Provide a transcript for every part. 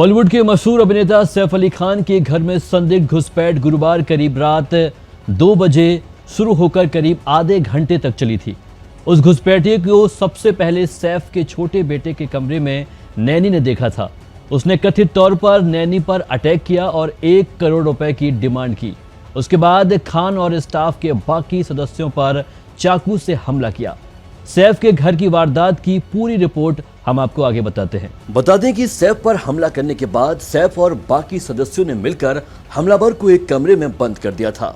बॉलीवुड के मशहूर अभिनेता सैफ अली खान के घर में संदिग्ध घुसपैठ गुरुवार करीब रात 2 बजे शुरू होकर करीब आधे घंटे तक चली थी। उस घुसपैठिए को सबसे पहले सैफ के छोटे बेटे के कमरे में नैनी ने देखा था। उसने कथित तौर पर नैनी पर अटैक किया और 1 करोड़ रुपए की डिमांड की। उसके बाद खान और स्टाफ के बाकी सदस्यों पर चाकू से हमला किया। सैफ के घर की वारदात की पूरी रिपोर्ट हम आपको आगे बताते हैं। बता दें कि सैफ पर हमला करने के बाद सैफ और बाकी सदस्यों ने मिलकर हमलावर को एक कमरे में बंद कर दिया था,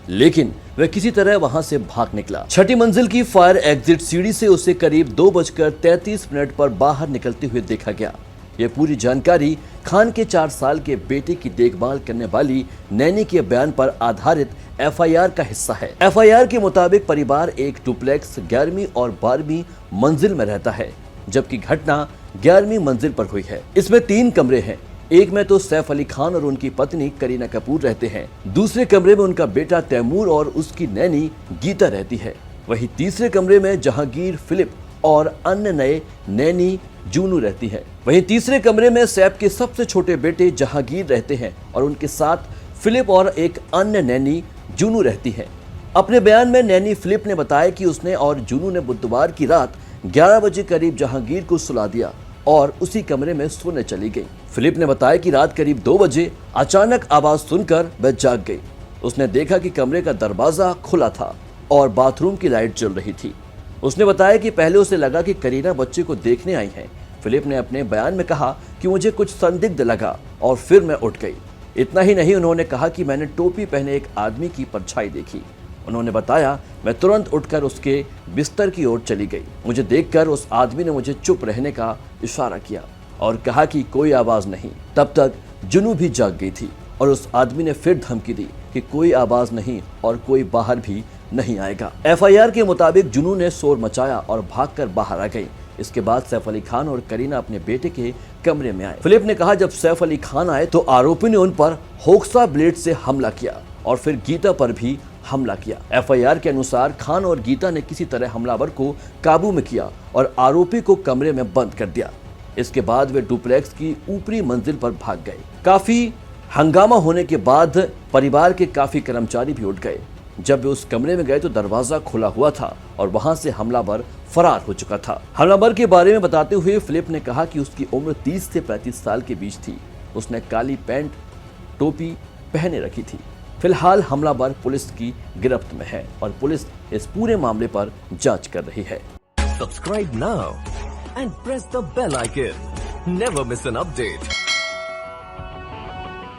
लेकिन वह किसी तरह वहां से भाग निकला। छठी मंजिल की फायर एग्जिट सीढ़ी से उसे करीब 2:33 पर बाहर निकलते हुए देखा गया। यह पूरी जानकारी खान के 4 साल के बेटे की देखभाल करने वाली नैनी के बयान पर आधारित एफआईआर का हिस्सा है। एफआईआर के मुताबिक परिवार एक डुप्लेक्स 11वीं और 12वीं मंजिल में रहता है, जबकि घटना 11वीं मंजिल पर हुई है। इसमें 3 कमरे हैं। एक में तो सैफ अली खान और उनकी पत्नी करीना कपूर रहते हैं। दूसरे कमरे में उनका बेटा तैमूर और उसकी नैनी गीता रहती है। वहीं तीसरे कमरे में जहांगीर, फिलिप और अन्य नए नैनी जूनू रहती है। वहीं तीसरे कमरे में सैफ के सबसे छोटे बेटे जहांगीर रहते हैं और उनके साथ फिलिप और एक अन्य नैनी जूनू रहती है। अपने बयान में नैनी फिलिप ने बताया कि उसने और जूनू ने बुधवार की रात 11 बजे करीब जहांगीर को सुला दिया और उसी कमरे में सोने चली गई। फिलिप ने बताया कि रात करीब 2 बजे अचानक आवाज सुनकर वह जाग गई। उसने देखा कि कमरे का दरवाजा खुला था और बाथरूम की लाइट जल रही थी। उसने बताया कि पहले उसे लगा कि करीना बच्चे को देखने आई है। फिलिप ने अपने बयान में कहा कि मुझे कुछ संदिग्ध लगा और फिर मैं उठ गई। इतना ही नहीं, उन्होंने कहा कि मैंने टोपी पहने एक आदमी की परछाई देखी। उन्होंने बताया, मैं तुरंत उठकर उसके बिस्तर की ओर चली गई। मुझे देखकर उस आदमी ने मुझे चुप रहने का इशारा किया और कहा कि कोई आवाज नहीं। तब तक जुनू भी जाग गई थी और उस आदमी ने फिर धमकी दी कि कोई आवाज नहीं और कोई बाहर भी नहीं आएगा। एफआईआर के मुताबिक जुनू ने शोर मचाया और भागकर बाहर आ गई। इसके बाद सैफ अली खान और करीना अपने बेटे के कमरे में आए। फिलिप ने कहा, जब सैफ अली खान आए तो आरोपी ने उन पर होक्सा ब्लेड से हमला किया और फिर गीता पर भी हमला किया। एफआईआर के अनुसार खान और गीता ने किसी तरह हमलावर को काबू में किया और आरोपी को कमरे में बंद कर दिया। इसके बाद वे डुप्लेक्स की ऊपरी मंजिल पर भाग गए। काफी हंगामा होने के बाद परिवार के काफी कर्मचारी भी उठ गए। जब वे उस कमरे में गए तो दरवाजा खुला हुआ था और वहां से हमलावर फरार हो चुका था। हमलावर के बारे में बताते हुए फिलिप ने कहा कि उसकी उम्र 30 से 35 साल के बीच थी। उसने काली पैंट, टोपी पहने रखी थी। फिलहाल हमलावर पुलिस की गिरफ्त में है और पुलिस इस पूरे मामले पर जांच कर रही है। Subscribe now and press the bell icon. Never miss an update.